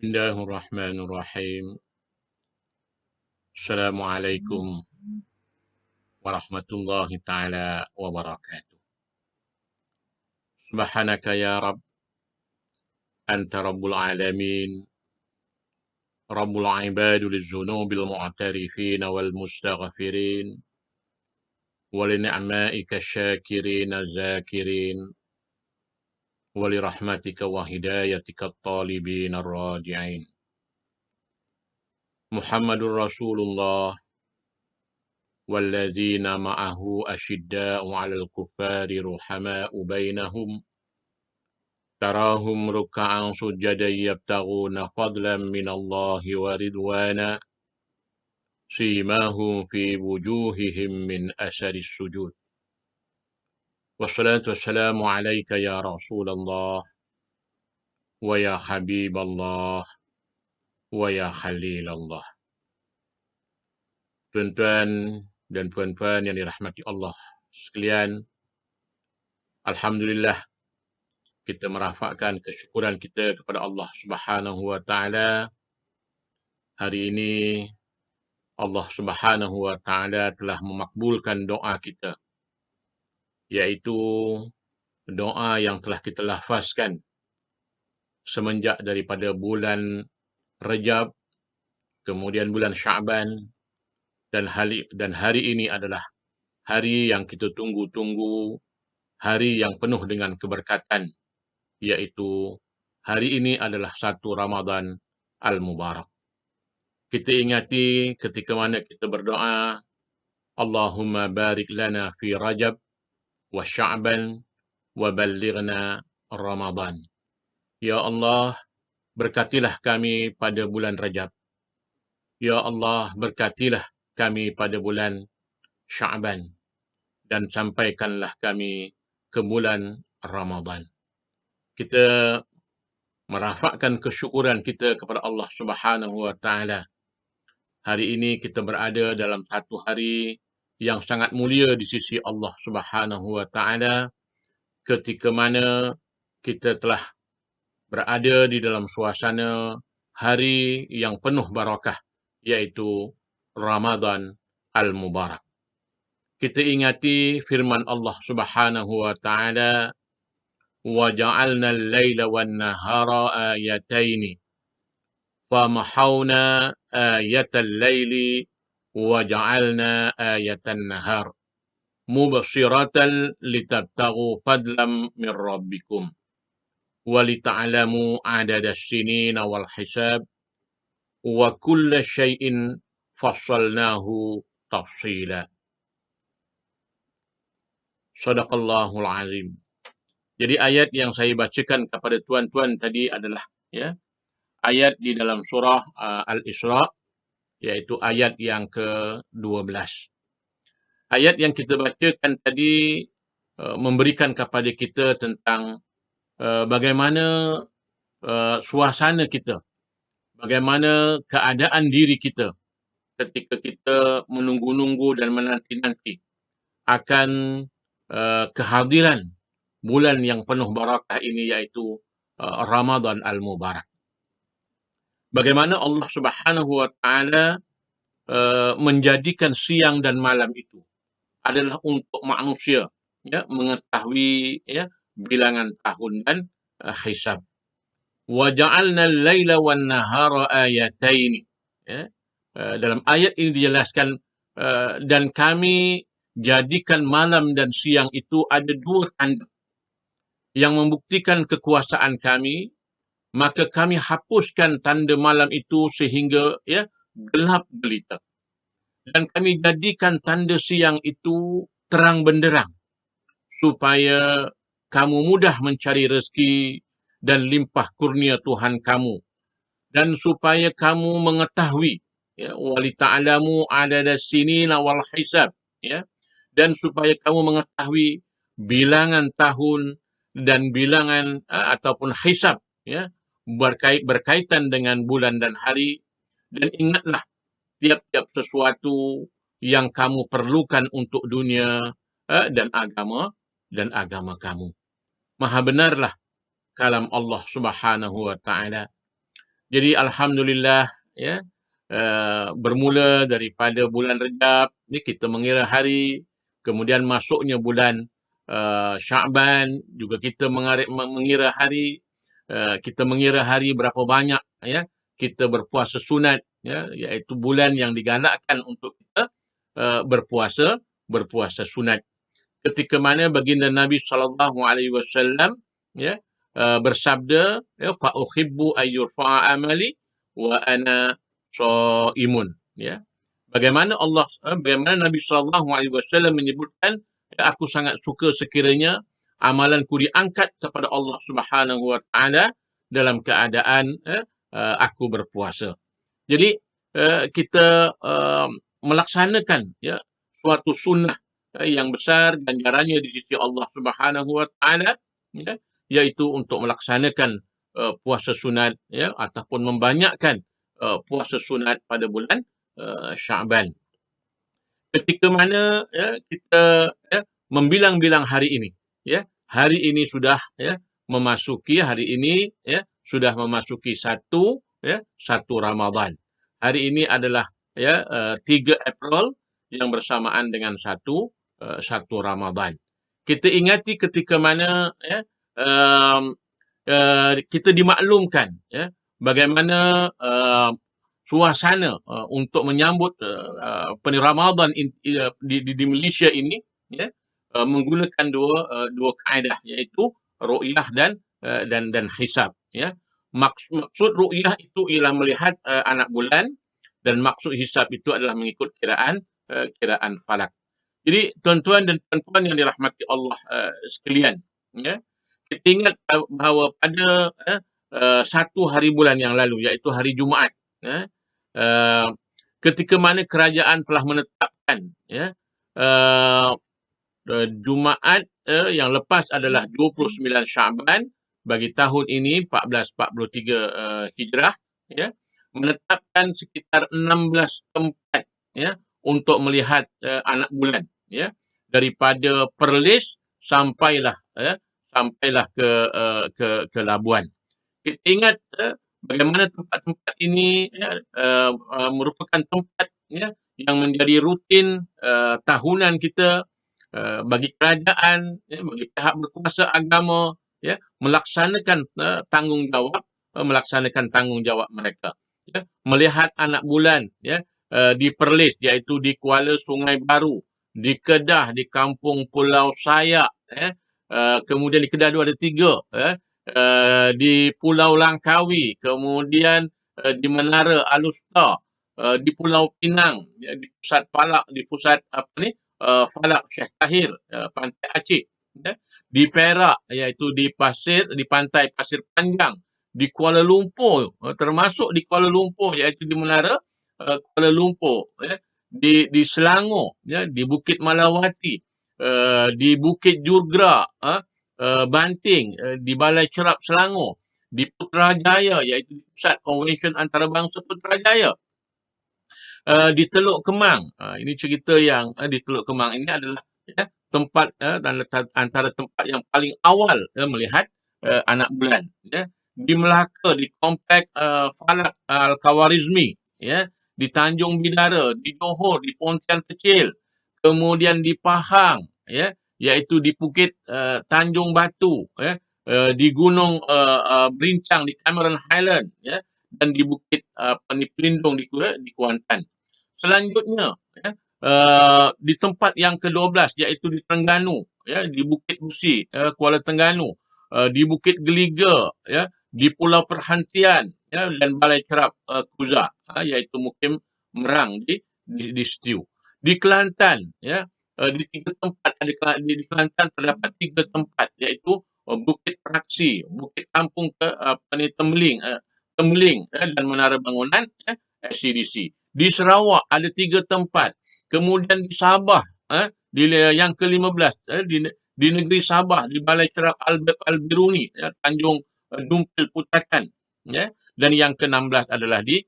Bismillahirrahmanirrahim. Assalamualaikum warahmatullahi taala wabarakatuh. Subhanaka ya Rabb, anta rabbul alamin, rabbul ibadi lizunubil mu'tarifin wal mustaghfirin, wa li ni'maika syakirin zakirin, wa li rahmatika wa hidayatika talibin ar-raji'in. Muhammadur Rasulullah والذين معه أشداء على الكفار رحماء بينهم تراهم ركعا سجدا يبتغون فضلا من الله ورضوانا سيماهم في وجوههم من أثر السجود والصلاة والسلام عليك يا رسول الله ويا حبيب الله ويا خليل الله. Tuan-tuan dan puan-puan yang dirahmati Allah sekalian, alhamdulillah kita merafakkan kesyukuran kita kepada Allah Subhanahu wa taala. Hari ini Allah Subhanahu wa taala telah memakbulkan doa kita, iaitu doa yang telah kita lafazkan semenjak daripada bulan Rajab, kemudian bulan Sya'ban, dan hari ini adalah hari yang kita tunggu-tunggu, hari yang penuh dengan keberkatan, iaitu hari ini adalah 1 Ramadan Al-Mubarak. Kita ingati ketika mana kita berdoa, Allahumma barik lana fi Rajab wa Sya'ban wa ballighna Ramadan. Ya Allah, berkatilah kami pada bulan Rajab. Ya Allah, berkatilah kami pada bulan Sya'ban dan sampaikanlah kami ke bulan Ramadan. Kita merafakkan kesyukuran kita kepada Allah Subhanahu wa taala. Hari ini kita berada dalam satu hari yang sangat mulia di sisi Allah Subhanahu wa taala, ketika mana kita telah berada di dalam suasana hari yang penuh barakah, iaitu Ramadan Al-Mubarak. Kita ingati firman Allah Subhanahu wa taala, wa ja'alna al-laila wan-nahara ayataini famahawna ayatal laili wa ja'alna ayatan nahar mubsiratan litabtaghu fadlam min rabbikum wa lita'lamu adada as-sinina wal hisab wa kulla syai'in fassalnahu tafsila. Sadaqallahul azim. Jadi ayat yang saya bacakan kepada tuan-tuan tadi adalah ayat di dalam surah Al-Isra, iaitu ayat yang ke-12. Ayat yang kita bacakan tadi memberikan kepada kita tentang bagaimana suasana kita, bagaimana keadaan diri kita ketika kita menunggu-nunggu dan menanti-nanti akan kehadiran bulan yang penuh barakah ini, iaitu Ramadan Al-Mubarak. Bagaimana Allah Subhanahu wa taala menjadikan siang dan malam itu adalah untuk manusia mengetahui bilangan tahun dan hisab. Wa ja'alna al-laila wan-nahara ayataini. Dalam ayat ini dijelaskan dan kami jadikan malam dan siang itu ada 2 tanda yang membuktikan kekuasaan kami, maka kami hapuskan tanda malam itu sehingga gelap gelita. Dan kami jadikan tanda siang itu terang benderang, supaya kamu mudah mencari rezeki dan limpah kurnia Tuhan kamu. Dan supaya kamu mengetahui, wali ta'lamu adada sinina wal hisab, dan supaya kamu mengetahui bilangan tahun dan bilangan ataupun hisab, berkaitan dengan bulan dan hari. Dan ingatlah tiap-tiap sesuatu yang kamu perlukan untuk dunia dan agama kamu. Maha benarlah kalam Allah Subhanahu wa taala. Jadi alhamdulillah, ya, bermula daripada bulan Rejab ni kita mengira hari, kemudian masuknya bulan Sya'ban juga kita mengira hari, kita mengira hari berapa banyak, ya, kita berpuasa sunat, ya, iaitu bulan yang digalakkan untuk kita berpuasa sunat. Ketika mana baginda Nabi SAW, ya, bersabda, ya, fa uhibbu ayyurfa'a amali wa ana shaimun, ya. Bagaimana Nabi SAW menyebutkan, ya, aku sangat suka sekiranya amalanku diangkat kepada Allah Subhanahu wa taala dalam keadaan aku berpuasa. Jadi kita melaksanakan, ya, suatu sunnah yang besar ganjarannya di sisi Allah Subhanahu wa taala, ya, iaitu untuk melaksanakan puasa sunat, ya, ataupun membanyakkan puasa sunat pada bulan Sya'ban. Ketika mana, ya, kita, ya, membilang-bilang hari ini, ya, hari ini sudah, ya, sudah memasuki 1 Ramadan. Hari ini adalah, ya, 3 April yang bersamaan dengan 1 Ramadan. Kita ingati ketika mana, ya, kita dimaklumkan, ya, bagaimana suasana untuk menyambut Ramadan di Malaysia ini, ya, menggunakan dua kaedah, iaitu ru'yah dan hisab, ya. Maksud ru'yah itu ialah melihat anak bulan, dan maksud hisab itu adalah mengikut kiraan falak. Jadi tuan-tuan dan puan-puan yang dirahmati Allah sekalian, ya, kita ingat bahawa pada satu hari bulan yang lalu, iaitu hari Jumaat, ya, ketika mana kerajaan telah menetapkan, ya, Jumaat yang lepas adalah 29 Sya'ban bagi tahun ini 1443 Hijrah, ya, menetapkan sekitar 16 tempat, ya, untuk melihat anak bulan, ya, daripada Perlis sampailah ke Labuan. Kita ingat bagaimana tempat-tempat ini, ya, merupakan tempat, ya, yang menjadi rutin tahunan kita bagi kerajaan, ya, bagi pihak berkuasa agama, ya, melaksanakan tanggungjawab mereka, ya, melihat anak bulan, ya, di Perlis, iaitu di Kuala Sungai Baru, di Kedah, di Kampung Pulau Sayak, ya, kemudian di Kedah itu ada 3, ya, di Pulau Langkawi, kemudian di Menara Alustar, di Pulau Pinang, ya, di pusat Falak Syekh Tahir, Pantai Aceh, ya, di Perak, iaitu di Pantai Pasir Panjang, di Kuala Lumpur, termasuk di Kuala Lumpur, iaitu di Menara Kuala Lumpur, ya, di Selangor, ya, di Bukit Malawati, di Bukit Jurgra, Banting, di Balai Cerap Selangor, di Putrajaya, iaitu Pusat Konvensyen Antarabangsa Putrajaya, di Teluk Kemang. Ini cerita yang di Teluk Kemang ini adalah, ya, tempat antara tempat yang paling awal melihat anak bulan, ya. Di Melaka, di Komplek Falak Al-Khawarizmi, ya, di Tanjung Bidara, di Johor, di Pontian Kecil, kemudian di Pahang, ya, iaitu di Bukit Tanjung Batu, ya, di Gunung Berincang di Cameron Highland, ya, dan di Bukit Pelindung di Kuantan. Selanjutnya, ya, di tempat yang ke-12, iaitu di Terengganu, ya, di Bukit Busi, Kuala Terengganu, di Bukit Geliga, ya, di Pulau Perhentian, ya, dan Balai Cerap Kuza, iaitu Mukim Merang di Setiu. Di Kelantan, ya, di 3 tempat, di Kelantan terdapat 3 tempat, iaitu Bukit Praksi, Bukit Kampung Tembeling, dan Menara Bangunan, ya, SCDC. Di Sarawak ada 3 tempat. Kemudian di Sabah, yang ke-15, di negeri Sabah, di Balai Cerap Albert Al-Biruni, ya, Tanjung Dumpil Putakan, ya, dan yang ke-16 adalah di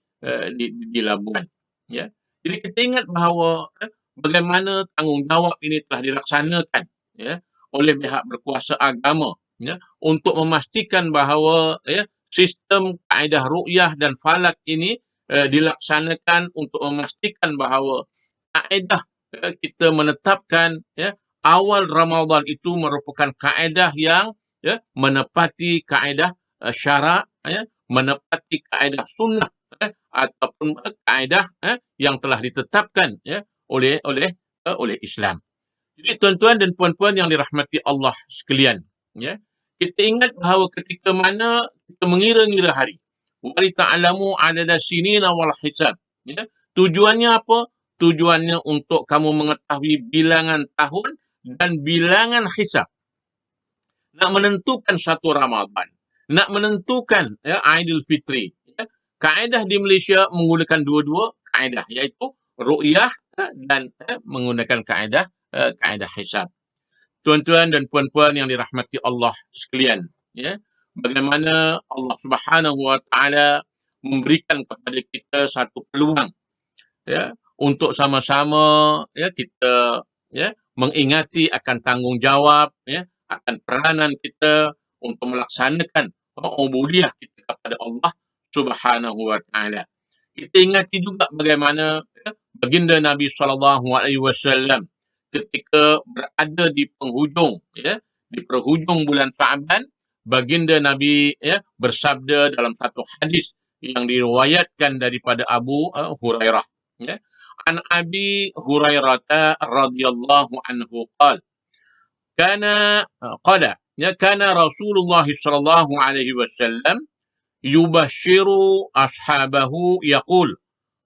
Labuan, ya. Jadi kita ingat bahawa bagaimana tanggungjawab ini telah dilaksanakan, ya, oleh pihak berkuasa agama, ya, untuk memastikan bahawa, ya, sistem kaedah ru'yah dan falak ini dilaksanakan untuk memastikan bahawa kaedah kita menetapkan awal Ramadan itu merupakan kaedah yang menepati kaedah syarak, menepati kaedah sunnah ataupun kaedah yang telah ditetapkan oleh Islam. Jadi tuan-tuan dan puan-puan yang dirahmati Allah sekalian, kita ingat bahawa ketika mana kita mengira-ngira hari, wali ta'lamu adada sinina wal hisab. Tujuannya apa? Tujuannya untuk kamu mengetahui bilangan tahun dan bilangan hisab. Nak menentukan satu Ramadan, nak menentukan Aidil Fitri. Kaedah di Malaysia menggunakan dua-dua kaedah, iaitu ru'yah dan menggunakan kaedah hisab. Tuan-tuan dan puan-puan yang dirahmati Allah sekalian, bagaimana Allah Subhanahu wa taala memberikan kepada kita satu peluang untuk sama-sama kita mengingati akan tanggungjawab akan peranan kita untuk melaksanakan ubudiyah kita kepada Allah Subhanahu wa taala. Kita ingati juga bagaimana baginda Nabi SAW ketika berada di penghujung di penghujung bulan Sa'ban, baginda Nabi bersabda dalam satu hadis yang diriwayatkan daripada Abu Hurairah. An Abi Hurairah radhiyallahu anhu kana Rasulullah sallallahu alaihi wasallam yubashiru ashabahu yaqul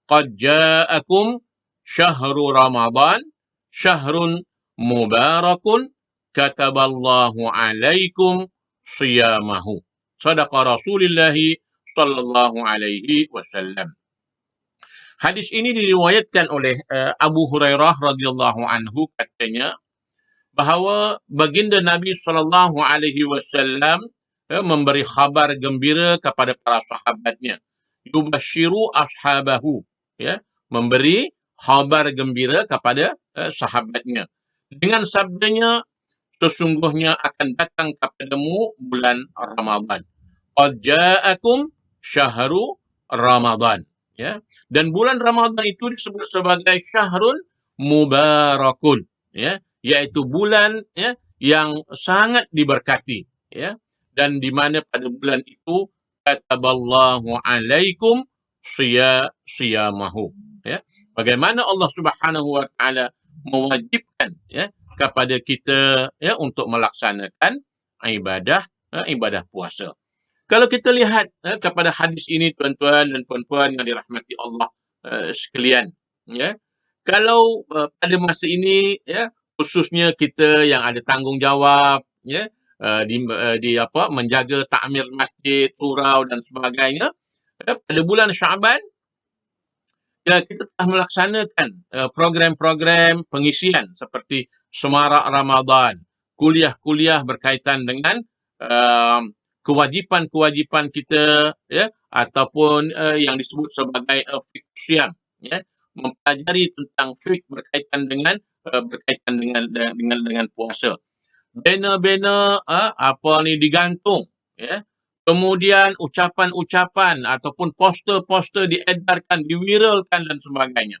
qad ja'akum syahru Ramadan syahrun mubarakun kataballahu alaikum siyamahu. Sadaqa Rasulullah sallallahu alaihi wasallam. Hadis ini diriwayatkan oleh Abu Hurairah radhiyallahu anhu, katanya bahawa baginda Nabi sallallahu alaihi wasallam memberi khabar gembira kepada para sahabatnya. Yubashiru ashabahu, memberi khabar gembira kepada sahabatnya dengan sabdanya, sesungguhnya akan datang kepadamu bulan Ramadan. Qad ja'akum syahru Ramadan. Dan bulan Ramadan itu disebut sebagai syahrun mubarakun, iaitu bulan yang sangat diberkati, dan di mana pada bulan itu kataballahu alaikum siyamahu. Bagaimana Allah Subhanahu wa taala mewajibkan kepada kita untuk melaksanakan ibadah puasa. Kalau kita lihat kepada hadis ini, tuan-tuan dan puan-puan yang dirahmati Allah sekalian, kalau pada masa ini khususnya kita yang ada tanggungjawab menjaga takmir masjid, surau dan sebagainya, pada bulan Syaban kita telah melaksanakan program-program pengisian seperti semarak Ramadan, kuliah-kuliah berkaitan dengan kewajipan-kewajipan kita ataupun yang disebut sebagai fiqh syam, mempelajari tentang fiqh berkaitan dengan puasa. Banner-banner digantung, kemudian ucapan-ucapan ataupun poster-poster diedarkan, diviralkan dan sebagainya.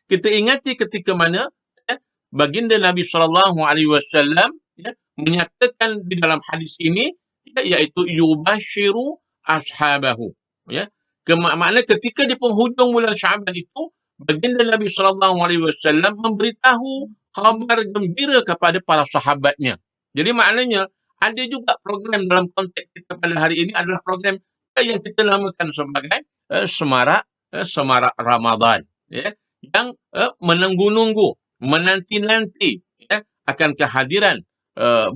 Kita ingati ketika mana baginda Nabi SAW menyatakan di dalam hadis ini, iaitu yubashiru ashabahu. Maknanya ketika di penghujung bulan Syaban itu, baginda Nabi SAW memberitahu khabar gembira kepada para sahabatnya. Jadi maknanya ada juga program dalam konteks kita pada hari ini adalah program yang kita namakan sebagai semarak Ramadan, yang menunggu-nunggu, menanti-nanti akan kehadiran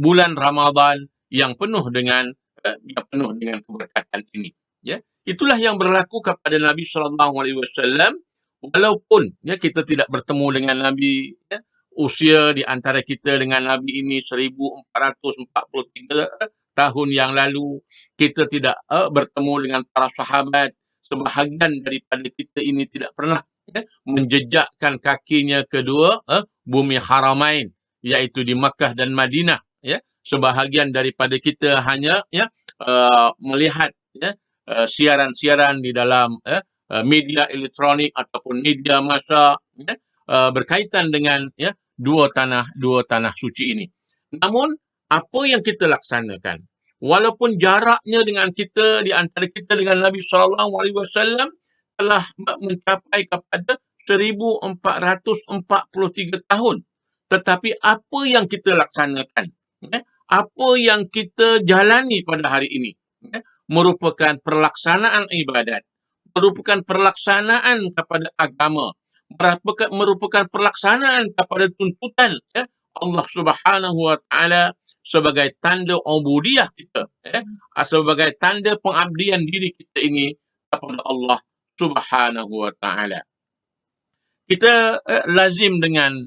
bulan Ramadan yang penuh dengan keberkatan ini. Itulah yang berlaku kepada Nabi SAW, walaupun kita tidak bertemu dengan Nabi, usia di antara kita dengan Nabi ini 1443 tahun yang lalu, kita tidak bertemu dengan para sahabat. Sebahagian daripada kita ini tidak pernah menjejakkan kakinya kedua bumi haramain, iaitu di Makkah dan Madinah. Sebahagian daripada kita hanya melihat ya, siaran-siaran di dalam media elektronik ataupun media massa, ya, berkaitan dengan ya dua tanah suci ini. Namun apa yang kita laksanakan, walaupun jaraknya dengan kita, di antara kita dengan Nabi SAW telah mencapai kepada 1443 tahun. Tetapi apa yang kita laksanakan, ya, apa yang kita jalani pada hari ini, ya, merupakan pelaksanaan ibadat, merupakan pelaksanaan kepada agama, merupakan pelaksanaan kepada tuntutan ya, Allah Subhanahu wa taala sebagai tanda ubudiyah kita, ya, sebagai tanda pengabdian diri kita ini kepada Allah Subhanahu wa taala. Kita lazim dengan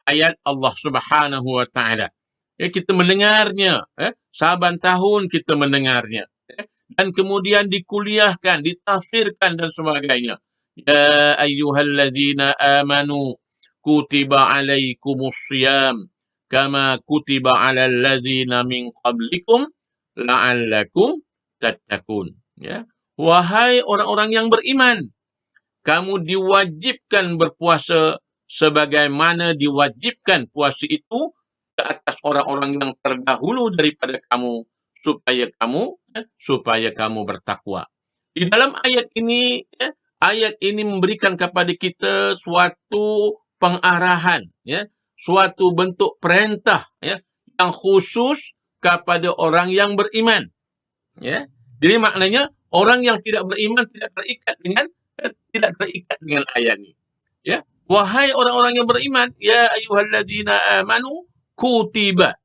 ayat Allah Subhanahu wa taala. Kita mendengarnya, saban tahun kita mendengarnya. Dan kemudian dikuliahkan, ditafsirkan dan sebagainya. Ya ayyuhallazina amanu kutiba alaikumus siyam kama kutiba alal ladzina min qablikum la'allakum tattaqun. Ya. Wahai orang-orang yang beriman, kamu diwajibkan berpuasa sebagaimana diwajibkan puasa itu ke atas orang-orang yang terdahulu daripada kamu supaya kamu bertakwa. Di dalam ayat ini memberikan kepada kita suatu pengarahan, ya, suatu bentuk perintah, ya, yang khusus kepada orang yang beriman, ya. Jadi maknanya orang yang tidak beriman tidak terikat dengan ayat ini, ya. Wahai orang-orang yang beriman, ya ayyuhallazina amanu kutiba,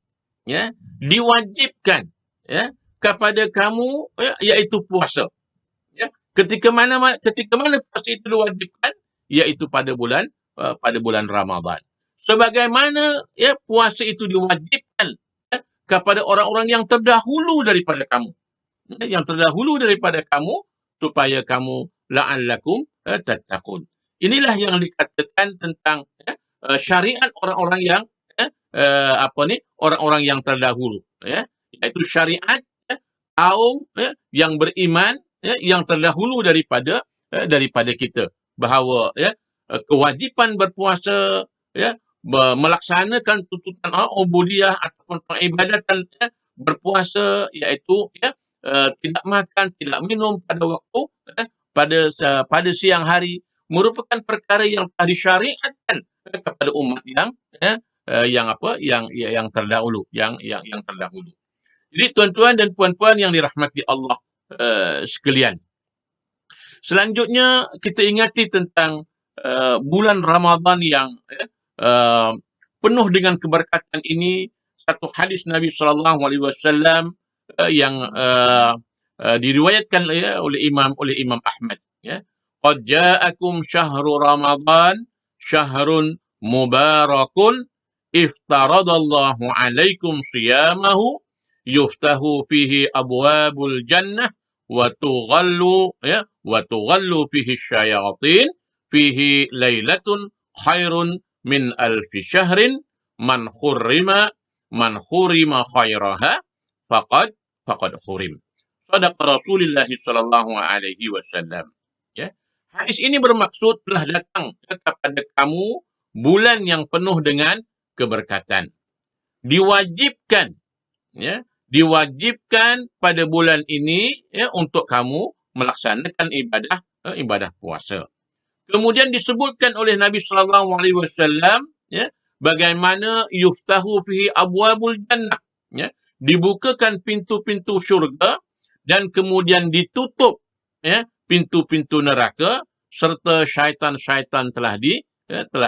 ya, diwajibkan, ya, kepada kamu, ya, yaitu puasa. Ya. Ketika mana puasa itu diwajibkan, yaitu pada bulan Ramadan. Sebagaimana ya puasa itu diwajibkan ya, kepada orang-orang yang terdahulu daripada kamu. Ya, yang terdahulu daripada kamu supaya kamu la'allakum tattaqun. Inilah yang dikatakan tentang syariat orang-orang yang orang-orang yang terdahulu, ya, yaitu syariat kaum yang beriman yang terdahulu daripada kita, bahawa kewajipan berpuasa, ya, melaksanakan tuntutan ubudiyah ataupun peribadatan berpuasa, iaitu tidak makan, tidak minum pada waktu pada siang hari, merupakan perkara yang telah disyariatkan kepada umat yang terdahulu, yang terdahulu. Jadi tuan-tuan dan puan-puan yang dirahmati Allah sekalian. Selanjutnya kita ingati tentang bulan Ramadan yang penuh dengan keberkatan ini. Satu hadis Nabi SAW yang diriwayatkan oleh Imam Ahmad. Ya. Qad ja'akum syahru Ramadan syahrun mubarakun iftaradallahu alaikum siyamahu yuftahu fihi abwabul jannah wa tughallu fihi syayatin fihi lailatun khairun min alfi syahrin man khurima khairaha faqad khurim. Sadaqa Rasulullah sallallahu alaihi wasallam. Ya. Hadis ini bermaksud telah datang kepada kamu bulan yang penuh dengan keberkatan. Diwajibkan, ya, diwajibkan pada bulan ini ya, untuk kamu melaksanakan ibadah puasa. Kemudian disebutkan oleh Nabi sallallahu alaihi wasallam, ya, bagaimana yuftahu fihi abwabul jannah, ya, dibukakan pintu-pintu syurga dan kemudian ditutup ya pintu-pintu neraka, serta syaitan-syaitan telah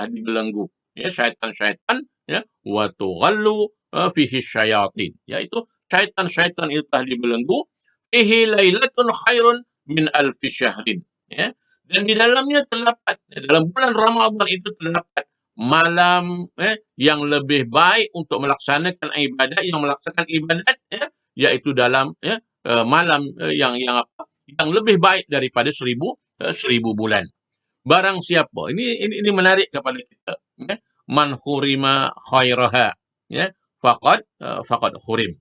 dibelenggu. Ya, syaitan-syaitan ya, wa tughallu fihi syayatin, yaitu syaitan-syaitan itu telah dibelenggu. Fihi lailatun khairun min alfi syahrin. Ya. Dan di dalamnya terdapat, dalam bulan Ramadan itu terdapat malam yang lebih baik untuk melaksanakan ibadat, ya, yaitu dalam malam yang lebih baik daripada seribu bulan. Barang siapa, ini menarik kepada kita, ya, man khurima khairaha, ya, faqad khurim.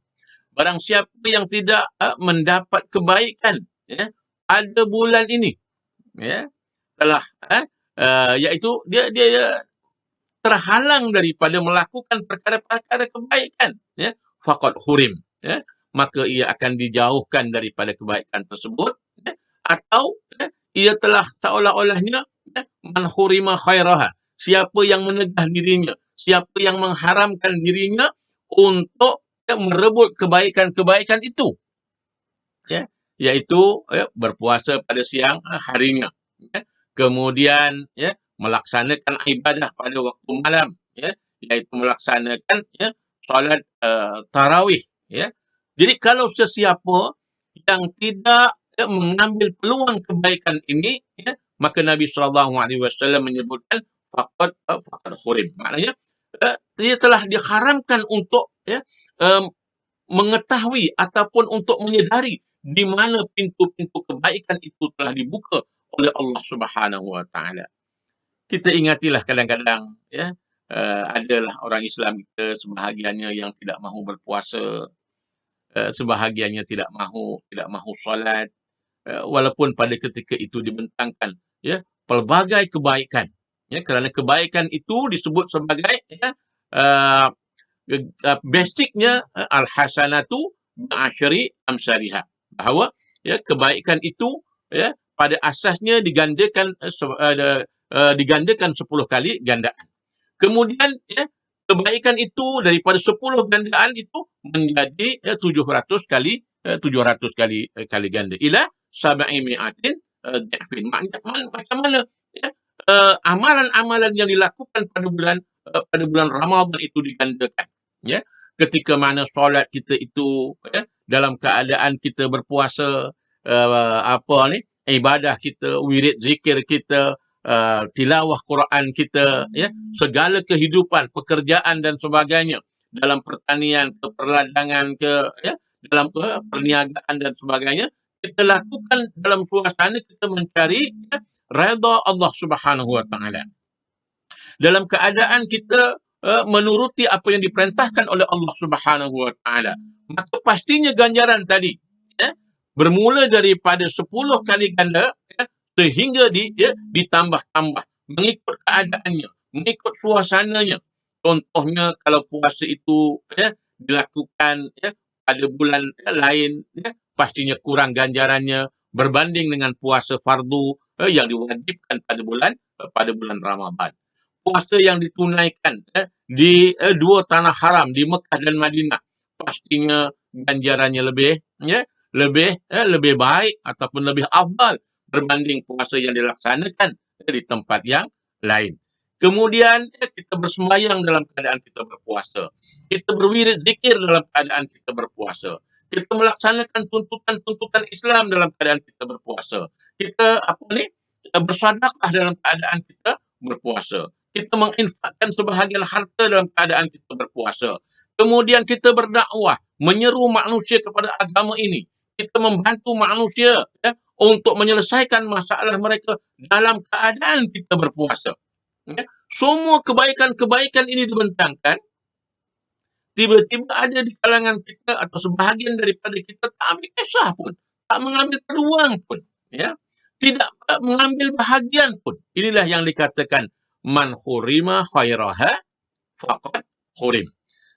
barang siapa yang tidak mendapat kebaikan ya pada bulan ini ya telah iaitu dia terhalang daripada melakukan perkara-perkara kebaikan ya faqad hurim ya maka ia akan dijauhkan daripada kebaikan tersebut ya, atau ia telah seolah-olahnya man hurima khairaha, siapa yang menegah dirinya, siapa yang mengharamkan dirinya untuk merebut kebaikan-kebaikan itu ya iaitu berpuasa pada siang harinya ya. Kemudian ya melaksanakan ibadah pada waktu malam ya iaitu melaksanakan solat tarawih ya. Jadi kalau sesiapa yang tidak mengambil peluang kebaikan ini ya maka Nabi SAW menyebutkan faqad hurim, maknanya dia telah diharamkan untuk mengetahui ataupun untuk menyedari di mana pintu-pintu kebaikan itu telah dibuka oleh Allah Subhanahu Wa Taala. Kita ingatilah kadang-kadang ya adalah orang Islam kita sebahagiannya yang tidak mahu berpuasa, sebahagiannya tidak mahu solat, walaupun pada ketika itu dibentangkan ya pelbagai kebaikan ya kerana kebaikan itu disebut sebagai basicnya al-hasanatu bi'asyri amsaliha, bahawa ya kebaikan itu ya pada asasnya digandakan 10 kali gandaan. Kemudian ya kebaikan itu daripada 10 gandaan itu menjadi 700 kali ganda ila sab'i mi'atin dha'fin. Maknanya macam mana ya amalan-amalan yang dilakukan pada bulan Ramadan itu digandakan ya. Ketika mana solat kita itu ya dalam keadaan kita berpuasa, ibadah kita, wirid zikir kita, tilawah Quran kita ya, segala kehidupan, pekerjaan dan sebagainya, dalam pertanian ke perladangan ke ya dalam perniagaan dan sebagainya, kita lakukan dalam suasana kita mencari redha Allah Subhanahu Wa Taala. Dalam keadaan kita menuruti apa yang diperintahkan oleh Allah Subhanahu Wa Taala, maka pastinya ganjaran tadi ya, bermula daripada 10 kali ganda ya, sehingga ditambah-tambah mengikut keadaannya, mengikut suasananya. Contohnya kalau puasa itu ya dilakukan ya pada bulan lain ya, pastinya kurang ganjarannya berbanding dengan puasa fardu yang diwajibkan pada bulan Ramadan. Puasa yang ditunaikan di dua tanah haram di Mekah dan Madinah, pastinya ganjarannya lebih baik ataupun lebih afdal berbanding puasa yang dilaksanakan di tempat yang lain. Kemudian kita bersembahyang dalam keadaan kita berpuasa. Kita berwirid zikir dalam keadaan kita berpuasa. Kita melaksanakan tuntutan-tuntutan Islam dalam keadaan kita berpuasa. Kita bersedekah dalam keadaan kita berpuasa. Kita menginfakkan sebahagian harta dalam keadaan kita berpuasa. Kemudian kita berdakwah, menyeru manusia kepada agama ini. Kita membantu manusia ya, untuk menyelesaikan masalah mereka dalam keadaan kita berpuasa. Ya. Semua kebaikan-kebaikan ini dibentangkan, tiba-tiba ada di kalangan kita atau sebahagian daripada kita tak ambil kisah pun, tak mengambil peluang pun, ya, tidak mengambil bahagian pun. Inilah yang dikatakan man hurima khairaha faqad hurim.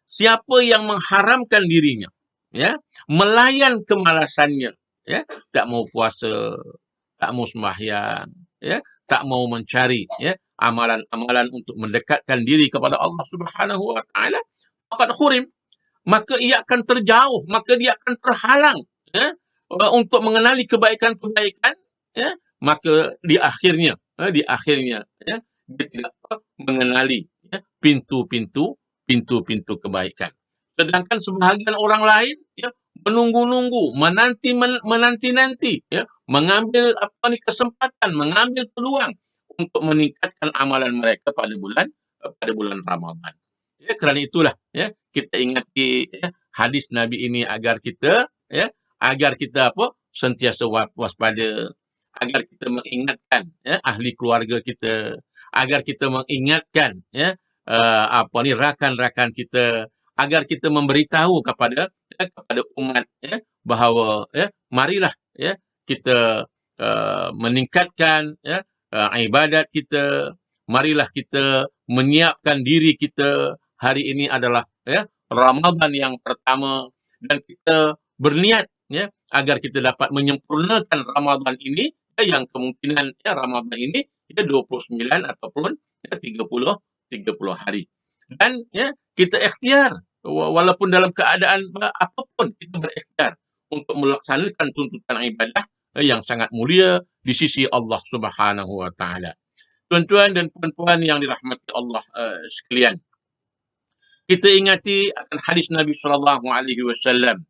Siapa yang mengharamkan dirinya, ya, melayan kemalasannya, ya, tak mau puasa, tak mau sembahyang, ya, tak mau mencari ya amalan-amalan untuk mendekatkan diri kepada Allah Subhanahu Wa Taala, faqad hurim, maka ia akan terjauh, maka dia akan terhalang ya, untuk mengenali kebaikan-kebaikan ya, maka di akhirnya ya, dia tidak mengenali ya, pintu-pintu kebaikan. Sedangkan sebahagian orang lain ya, menunggu-nunggu, menanti-nanti ya, mengambil kesempatan, mengambil peluang untuk meningkatkan amalan mereka pada bulan Ramadan. Ya, kerana itulah ya kita ingati ya, hadis Nabi ini agar kita sentiasa waspada, agar kita mengingatkan ya ahli keluarga kita, agar kita mengingatkan ya rakan-rakan kita, agar kita memberitahu kepada umat bahawa marilah kita meningkatkan ibadat kita, marilah kita menyiapkan diri kita. Hari ini adalah Ramadan yang pertama dan kita berniat agar kita dapat menyempurnakan Ramadan ini yang kemungkinan Ramadan ini 29 ataupun 30 hari. Dan kita ikhtiar walaupun dalam keadaan apapun kita berikhtiar untuk melaksanakan tuntutan ibadah yang sangat mulia di sisi Allah Subhanahu wa taala. Tuan-tuan dan puan-puan yang dirahmati Allah sekalian. Kita ingati akan hadis Nabi sallallahu alaihi wasallam,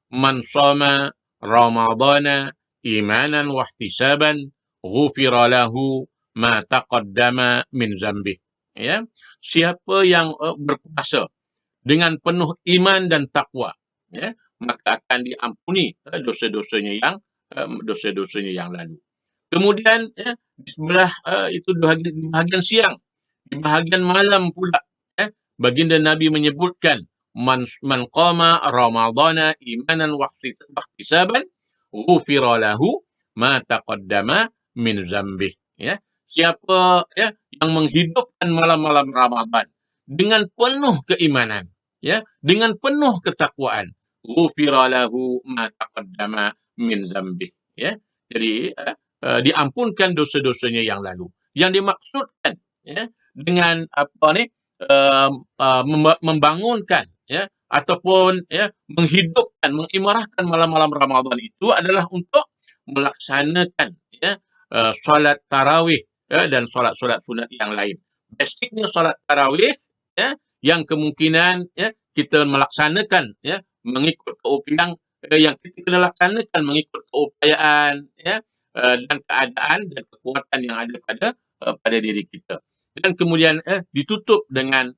"Man shama Ramadana imanan wa ihtisaban, ghufira lahu ma taqaddama min zambih." Ya, siapa yang berpuasa dengan penuh iman dan takwa, maka akan diampuni dosa-dosanya yang lalu. Kemudian di sebelah itu di bahagian siang, di bahagian malam pula, baginda Nabi menyebutkan, man qama Ramadana imanan wa ihtisaban, ghufira lahu ma taqaddama min zambih. Siapa yang menghidupkan malam-malam Ramadan dengan penuh keimanan, dengan penuh ketakwaan, ghufira lahu ma taqaddama min zambih. Jadi diampunkan dosa-dosanya yang lalu. Yang dimaksudkan dengan membangunkan ataupun menghidupkan, mengimarahkan malam-malam Ramadan itu adalah untuk melaksanakan solat tarawih dan solat-solat sunat yang lain. Basicnya solat tarawih yang kemungkinan kita melaksanakan mengikut keupiang yang kita kena laksanakan mengikut keupayaan dan keadaan dan kekuatan yang ada pada diri kita. Dan kemudian ditutup dengan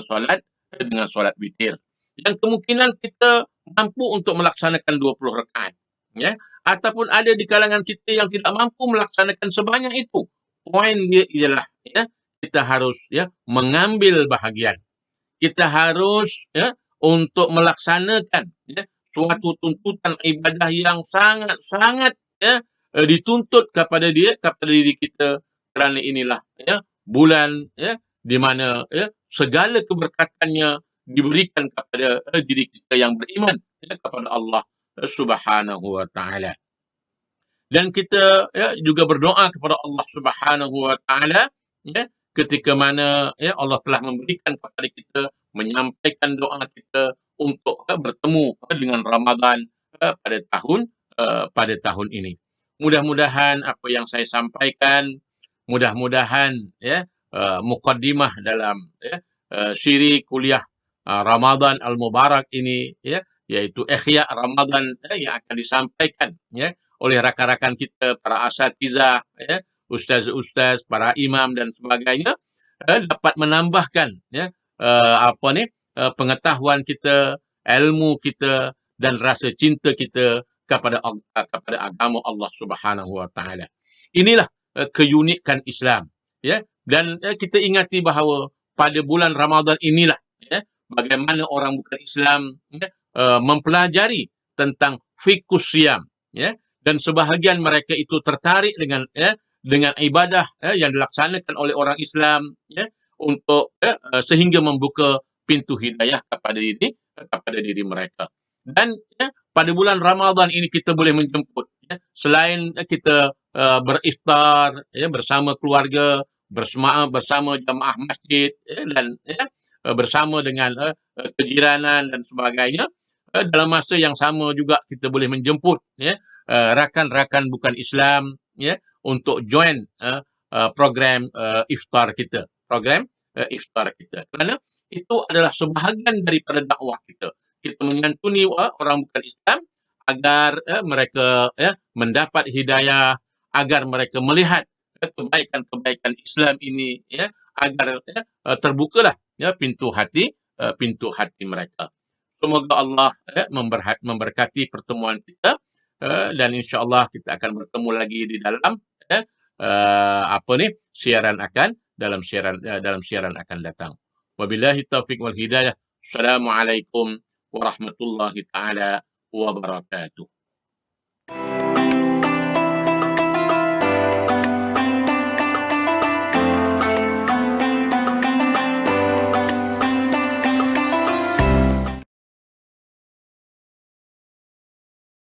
solat witir. Yang kemungkinan kita mampu untuk melaksanakan 20 rakaat. Ataupun ada di kalangan kita yang tidak mampu melaksanakan sebanyak itu. Poin dia ialah kita harus mengambil bahagian. Kita harus untuk melaksanakan suatu tuntutan ibadah yang sangat-sangat dituntut kepada diri kita, kerana inilah bulan di mana segala keberkatannya diberikan kepada diri kita yang beriman kepada Allah Subhanahu wa taala. Dan kita juga berdoa kepada Allah Subhanahu wa taala ketika mana Allah telah memberikan kepada kita, menyampaikan doa kita untuk bertemu dengan Ramadan pada tahun ini. Mudah-mudahan apa yang saya sampaikan, mudah-mudahan muqaddimah dalam siri kuliah Ramadan Al-Mubarak ini, iaitu Ihya Ramadan yang akan disampaikan oleh rakan-rakan kita, para asatizah, ustaz-ustaz, para imam dan sebagainya, dapat menambahkan pengetahuan kita, ilmu kita dan rasa cinta kita kepada agama Allah Subhanahu wa taala. Inilah keunikan Islam, dan kita ingati bahawa pada bulan Ramadan inilah bagaimana orang bukan Islam mempelajari tentang fiqhus siyam, dan sebahagian mereka itu tertarik dengan ibadah yang dilaksanakan oleh orang Islam untuk sehingga membuka pintu hidayah kepada diri mereka. Dan pada bulan Ramadan ini kita boleh menjemput selain kita beriftar bersama keluarga, bersama jamaah masjid dan bersama dengan kejiranan dan sebagainya, dalam masa yang sama juga kita boleh menjemput rakan-rakan bukan Islam untuk join program iftar kita. Kerana itu adalah sebahagian daripada dakwah kita. Kita menyantuni orang bukan Islam agar mereka mendapat hidayah, agar mereka melihat kebaikan-kebaikan Islam ini, agar terbukalah pintu hati mereka. Semoga Allah memberkati pertemuan kita, dan insya-Allah kita akan bertemu lagi di dalam siaran akan datang. Wabillahi taufiq wal hidayah. Assalamualaikum warahmatullahi taala wabarakatuh.